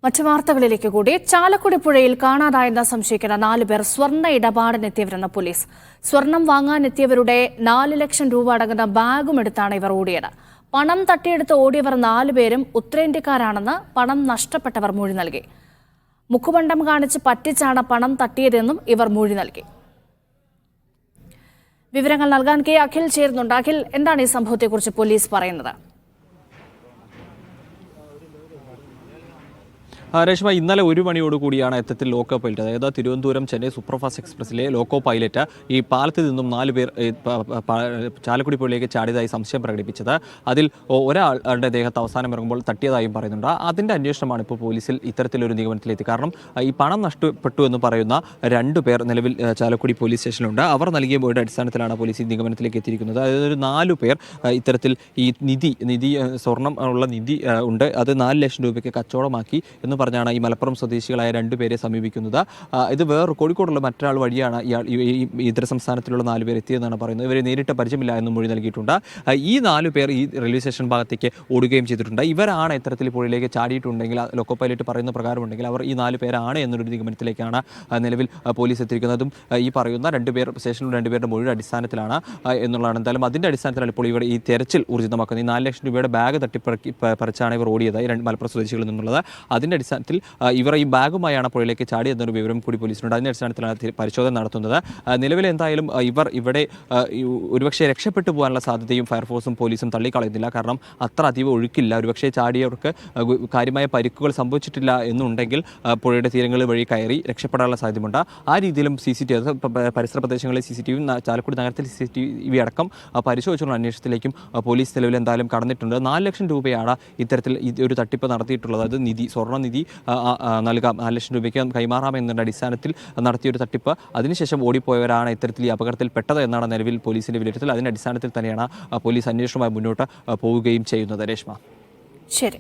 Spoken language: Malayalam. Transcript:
മറ്റു വാർത്തകളിലേക്ക് കൂടി ചാലക്കുടി പുഴയിൽ കാണാതായെന്ന് സംശയിക്കുന്ന 4 പേർ സ്വർണ്ണ ഇടപാടിനെത്തിയവരെന്ന് പോലീസ്. സ്വർണം വാങ്ങാനെത്തിയവരുടെ 4 ലക്ഷം രൂപ അടങ്ങുന്ന ബാഗും എടുത്താണ് ഇവർ ഓടിയത്. പണം തട്ടിയെടുത്ത് ഓടിയവർ 4 പേരും ഉത്തരേന്ത്യക്കാരാണെന്ന് പണം നഷ്ടപ്പെട്ടവർ മൊഴി നൽകി. മുക്കുപണ്ടം കാണിച്ച് പറ്റിച്ചാണ് പണം തട്ടിയതെന്നും ഇവർ മൊഴി നൽകി. വിവരങ്ങൾ നൽകാൻ കെ അഖിൽ ചേരുന്നുണ്ട്. അഖിൽ, എന്താണ് ഈ സംഭവത്തെക്കുറിച്ച് പോലീസ് പറയുന്നത്? രേഷ്മ, ഇന്നലെ 1 മണിയോടുകൂടിയാണ് എത്തത്തിൽ ലോക്കോ പൈലറ്റ്, അതായത് തിരുവനന്തപുരം ചെന്നൈ സൂപ്പർഫാസ്റ്റ് എക്സ്പ്രസിലെ ലോക്കോ പൈലറ്റ് ഈ പാലത്തിൽ നിന്നും 4 പേർ ചാലക്കുടി പുഴയിലേക്ക് ചാടിയതായി സംശയം പ്രകടിപ്പിച്ചത്. അതിൽ ഒരാളുടെ ദേഹത്ത് അവസാനം ഇറങ്ങുമ്പോൾ തട്ടിയതായും പറയുന്നുണ്ട്. അതിൻ്റെ അന്വേഷണമാണ് ഇപ്പോൾ പോലീസിൽ ഇത്തരത്തിലൊരു നിഗമനത്തിലെത്തി. കാരണം ഈ പണം നഷ്ടപ്പെട്ടു എന്ന് പറയുന്ന 2 പേർ നിലവിൽ ചാലക്കുടി പോലീസ് സ്റ്റേഷനിലുണ്ട്. അവർ നൽകിയ മൊഴിയുടെ അടിസ്ഥാനത്തിലാണ് പോലീസ് ഈ നിഗമനത്തിലേക്ക് എത്തിയിരിക്കുന്നത്. അതായത് ഒരു 4 പേർ ഇത്തരത്തിൽ ഈ നിധി സ്വർണം ഉള്ള നിധി ഉണ്ട്, അത് 4 ലക്ഷം രൂപയ്ക്ക് കച്ചവടമാക്കി എന്ന് പറഞ്ഞാണ് ഈ മലപ്പുറം സ്വദേശികളായ 2 പേരെ സമീപിക്കുന്നത്. ഇത് കോഴിക്കോടുള്ള മറ്റൊരാൾ വഴിയാണ് ഇതര സംസ്ഥാനത്തിലുള്ള 4 പേർ എത്തിയെന്നാണ് പറയുന്നത്. ഇവരെ നേരിട്ട് പരിചയമില്ല എന്നും മൊഴി നൽകിയിട്ടുണ്ട്. ഈ 4 പേർ ഈ റെയിൽവേ സ്റ്റേഷൻ ഭാഗത്തേക്ക് ഓടുകയും ചെയ്തിട്ടുണ്ട്. ഇവരാണ് ഇത്തരത്തിൽ പുഴയിലേക്ക് ചാടിയിട്ടുണ്ടെങ്കിൽ, ലോക്കോ പൈലറ്റ് പറയുന്ന പ്രകാരമുണ്ടെങ്കിൽ അവർ ഈ 4 പേരാണ് എന്നൊരു നിഗമനത്തിലേക്കാണ് നിലവിൽ പോലീസ് എത്തിയിരിക്കുന്നതും. ഈ പറയുന്ന 2 പേർ സ്റ്റേഷനിൽ 2 പേരുടെ മൊഴിയുടെ അടിസ്ഥാനത്തിലാണ് എന്നുള്ളതാണ്. എന്തായാലും അതിൻ്റെ അടിസ്ഥാനത്തിലാണ് ഇപ്പോൾ ഇവിടെ ഈ തെരച്ചിൽ ഊർജിതമാക്കുന്നത്. ഈ 4 ലക്ഷം രൂപയുടെ ബാഗ് പറിച്ചാണ് ഇവർ ഓടിയത്, ഈ മലപ്പുറം സ്വദേശികളിൽ നിന്നുള്ളത്. അതിൻ്റെ അടിസ്ഥാനത്തിൽ ഇവർ ഈ ബാഗുമായാണ് പുഴയിലേക്ക് ചാടി എന്നൊരു വിവരം കൂടി പോലീസിനുണ്ട്. അതിൻ്റെ അടിസ്ഥാനത്തിലാണ് പരിശോധന നടത്തുന്നത്. നിലവിൽ എന്തായാലും ഇവർ ഇവിടെ ഒരുപക്ഷെ രക്ഷപ്പെട്ടു പോകാനുള്ള സാധ്യതയും ഫയർഫോഴ്സും പോലീസും തള്ളിക്കളയുന്നില്ല. കാരണം അത്ര അതീവ ഒഴുക്കില്ല. ഒരുപക്ഷെ ചാടിയവർക്ക് കാര്യമായ പരിക്കുകൾ സംഭവിച്ചിട്ടില്ല എന്നുണ്ടെങ്കിൽ പുഴയുടെ തീരങ്ങളിൽ വഴി കയറി രക്ഷപ്പെടാനുള്ള സാധ്യതയുണ്ട്. ആ രീതിയിലും CCTV, പരിസര പ്രദേശങ്ങളിലെ CCTV, ചാലക്കുടി നഗരത്തിൽ CCTV അടക്കം പരിശോധിച്ചുള്ള അന്വേഷണത്തിലേക്കും പോലീസ് നിലവിൽ എന്തായാലും കടന്നിട്ടുണ്ട്. 4 ലക്ഷം രൂപയാണ് ഇത്തരത്തിൽ ഒരു തട്ടിപ്പ് നടത്തിയിട്ടുള്ളത്. അത് സ്വർണ്ണനിധി നൽകാം, 4 ലക്ഷം രൂപയ്ക്ക് കൈമാറാമെന്നതിൻ്റെ അടിസ്ഥാനത്തിൽ നടത്തിയൊരു തട്ടിപ്പ്. അതിനുശേഷം ഓടിപ്പോയവരാണ് ഇത്തരത്തിൽ ഈ അപകടത്തിൽ പെട്ടത് എന്നാണ് നിലവിൽ പോലീസിൻ്റെ വിലയിരുത്തൽ. അതിൻ്റെ അടിസ്ഥാനത്തിൽ തന്നെയാണ് പോലീസ് അന്വേഷണവുമായി മുന്നോട്ട് പോവുകയും ചെയ്യുന്നത്. രേഷ്മ, ശരി.